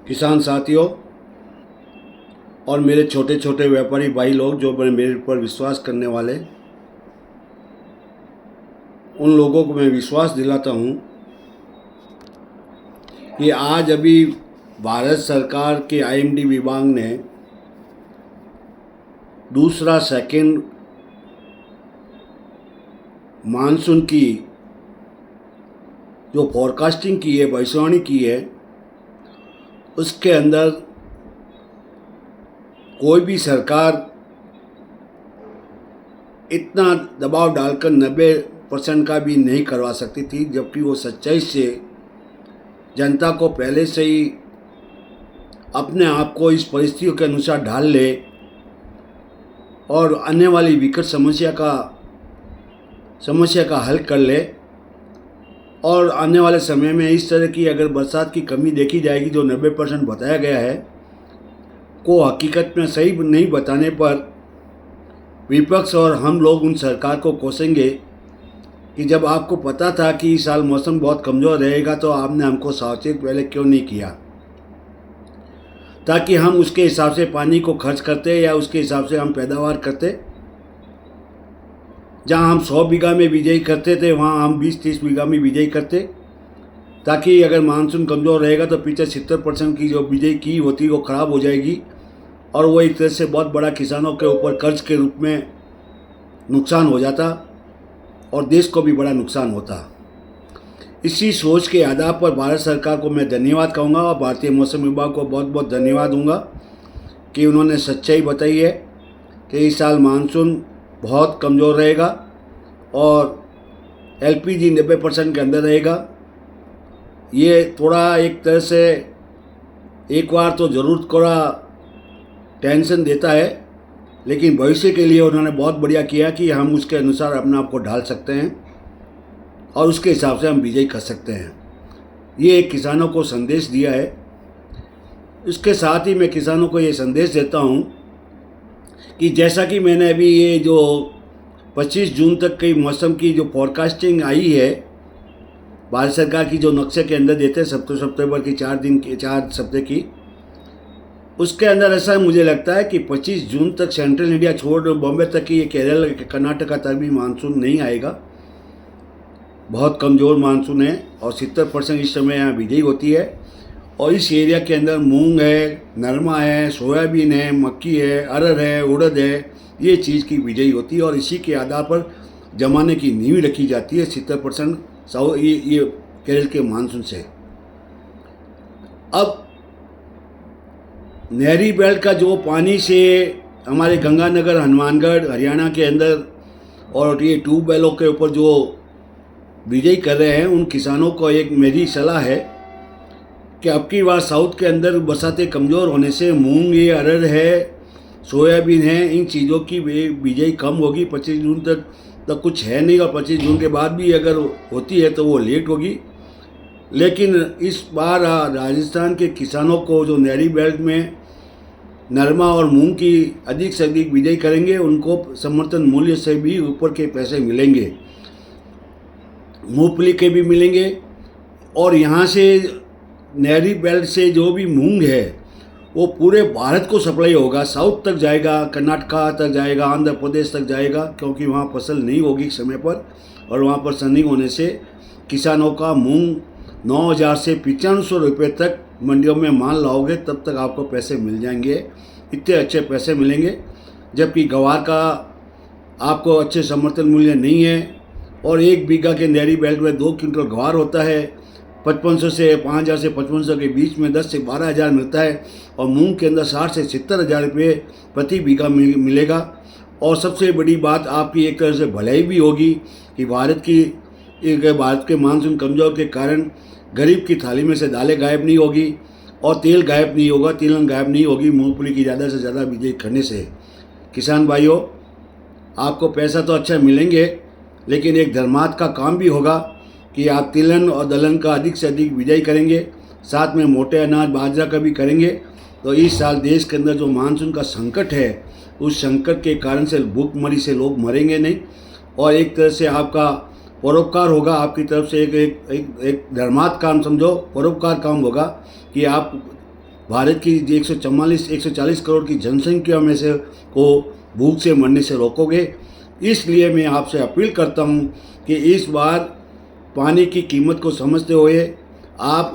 किसान साथियों और मेरे छोटे छोटे व्यापारी भाई लोग जो मेरे पर विश्वास करने वाले, उन लोगों को मैं विश्वास दिलाता हूँ कि आज अभी भारत सरकार के आईएमडी विभाग ने दूसरा सेकंड मानसून की जो फोरकास्टिंग की है, भविष्यवाणी की है, उसके अंदर कोई भी सरकार इतना दबाव डालकर 90% का भी नहीं करवा सकती थी, जबकि वो सच्चाई से जनता को पहले से ही अपने आप को इस परिस्थितियों के अनुसार ढाल ले और आने वाली विकट समस्या का हल कर ले। और आने वाले समय में इस तरह की अगर बरसात की कमी देखी जाएगी जो 90% बताया गया है, को हकीकत में सही नहीं बताने पर विपक्ष और हम लोग उन सरकार को कोसेंगे कि जब आपको पता था कि इस साल मौसम बहुत कमज़ोर रहेगा तो आपने हमको सावचेत पहले क्यों नहीं किया, ताकि हम उसके हिसाब से पानी को खर्च करते या उसके हिसाब से हम पैदावार करते। जहां हम 100 बीघा में बिजाई करते थे वहां हम 20-30 बीघा में बिजाई करते, ताकि अगर मानसून कमज़ोर रहेगा तो पीछे 70% की जो बिजाई की होती वो ख़राब हो जाएगी और वो एक तरह से बहुत बड़ा किसानों के ऊपर कर्ज के रूप में नुकसान हो जाता और देश को भी बड़ा नुकसान होता। इसी सोच के आधार पर भारत सरकार को मैं धन्यवाद कहूँगा और भारतीय मौसम विभाग को बहुत बहुत धन्यवाद दूंगा कि उन्होंने सच्चाई बताई है कि इस साल मानसून बहुत कमज़ोर रहेगा और एलपीजी 90% के अंदर रहेगा। ये थोड़ा एक तरह से एक बार तो ज़रूर थोड़ा टेंशन देता है, लेकिन भविष्य के लिए उन्होंने बहुत बढ़िया किया कि हम उसके अनुसार अपने आप को ढाल सकते हैं और उसके हिसाब से हम बिजाई कर सकते हैं। ये एक किसानों को संदेश दिया है। इसके साथ ही मैं किसानों को ये संदेश देता हूँ कि जैसा कि मैंने अभी ये जो 25 जून तक की मौसम की जो फोरकास्टिंग आई है भारत सरकार की, जो नक्शे के अंदर देते हैं सितंबर की 4 सप्ताह की, उसके अंदर ऐसा मुझे लगता है कि 25 जून तक सेंट्रल इंडिया छोड़ बॉम्बे तक की ये केरल कर्नाटका तक भी मानसून नहीं आएगा। बहुत कमज़ोर मानसून है और 70% इस समय यहाँ बिजाई होती है और इस एरिया के अंदर मूंग है, नरमा है, सोयाबीन है, मक्की है, अरहर है, उड़द है, ये चीज़ की बिजाई होती है और इसी के आधार पर जमाने की नींव रखी जाती है 70% ये केरल के मानसून से। अब नहरी बेल्ट का जो पानी से हमारे गंगानगर, हनुमानगढ़, हरियाणा के अंदर और ये ट्यूबवेलों के ऊपर जो बिजाई कर रहे हैं, उन किसानों को एक मेरी सलाह है कि अब की बार साउथ के अंदर बरसातें कमज़ोर होने से मूंग है, अरहर है, सोयाबीन है, इन चीज़ों की बिजाई कम होगी। 25 जून तक कुछ है नहीं और 25 जून के बाद भी अगर होती है तो वो लेट होगी। लेकिन इस बार राजस्थान के किसानों को जो नहरी बेल्ट में नरमा और मूंग की अधिक से अधिक बिजाई करेंगे, उनको समर्थन मूल्य से भी ऊपर के पैसे मिलेंगे, मूंगफली के भी मिलेंगे। और यहाँ से नहरी बेल्ट से जो भी मूंग है वो पूरे भारत को सप्लाई होगा, साउथ तक जाएगा, कर्नाटका तक जाएगा, आंध्र प्रदेश तक जाएगा, क्योंकि वहाँ फसल नहीं होगी समय पर और वहाँ पर सनी होने से किसानों का मूंग 9,000 से 9500 रुपये तक मंडियों में माल लाओगे तब तक आपको पैसे मिल जाएंगे, इतने अच्छे पैसे मिलेंगे। जबकि गवार का आपको अच्छे समर्थन मूल्य नहीं है और 1 बीघा के नहरी बेल्ट में 2 क्विंटल गवार होता है, 5500 से 5,000 से 5500 के बीच में 10 से 12,000 मिलता है और मूंग के अंदर 60 से 70,000 रुपये प्रति बीघा मिलेगा। और सबसे बड़ी बात आपकी एक तरह से भलाई भी होगी कि भारत के मानसून कमज़ोर के कारण गरीब की थाली में से दालें गायब नहीं होगी और तेल गायब नहीं होगा, तिलहन गायब नहीं होगी मूंगफली की ज़्यादा से ज़्यादा बिजाई करने से। किसान भाइयों, आपको पैसा तो अच्छा मिलेंगे, लेकिन एक धर्मार्थ का काम भी होगा कि आप तिलहन और दलहन का अधिक से अधिक बिजाई करेंगे, साथ में मोटे अनाज बाजरा का भी करेंगे, तो इस साल देश के अंदर जो मानसून का संकट है उस संकट के कारण से भूखमरी से लोग मरेंगे नहीं और एक तरह से आपका परोपकार होगा, आपकी तरफ से एक धर्मार्थ काम समझो, परोपकार काम होगा कि आप भारत की 140 करोड़ की जनसंख्या में से को भूख से मरने से रोकोगे। इसलिए मैं आपसे अपील करता हूं कि इस बार पानी की कीमत को समझते हुए आप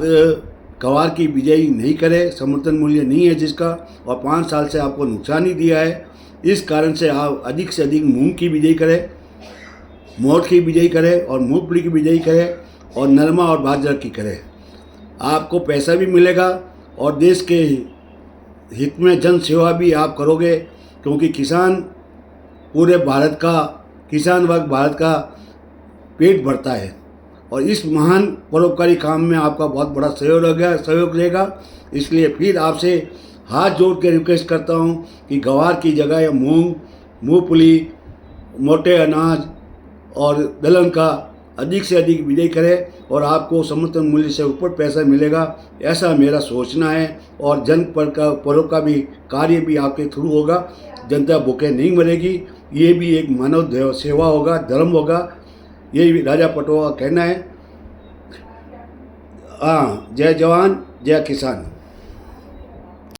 गवार की बिजाई नहीं करें, समर्थन मूल्य नहीं है जिसका, और 5 साल से आपको नुकसान ही दिया है। इस कारण से आप अधिक से अधिक मूंग की बिजाई करें, मोठ की बिजाई करें और मूंगफली की बिजाई करें और नरमा और बाजरा की करें। आपको पैसा भी मिलेगा और देश के हित में जन सेवा भी आप करोगे, क्योंकि किसान वर्ग भारत का पेट भरता है और इस महान परोपकारी काम में आपका बहुत बड़ा सहयोग रहेगा। इसलिए फिर आपसे हाथ जोड़ के रिक्वेस्ट करता हूँ कि गवार की जगह या मूंगफली, मोटे अनाज और दलहन का अधिक से अधिक बिजाई करें और आपको समर्थन मूल्य से ऊपर पैसा मिलेगा, ऐसा मेरा सोचना है। और जन परों का भी कार्य भी आपके थ्रू होगा, जनता भूखे नहीं मरेगी। ये भी एक मानव सेवा होगा, धर्म होगा। यही राजा पटवा का कहना है। हाँ, जय जवान जय किसान।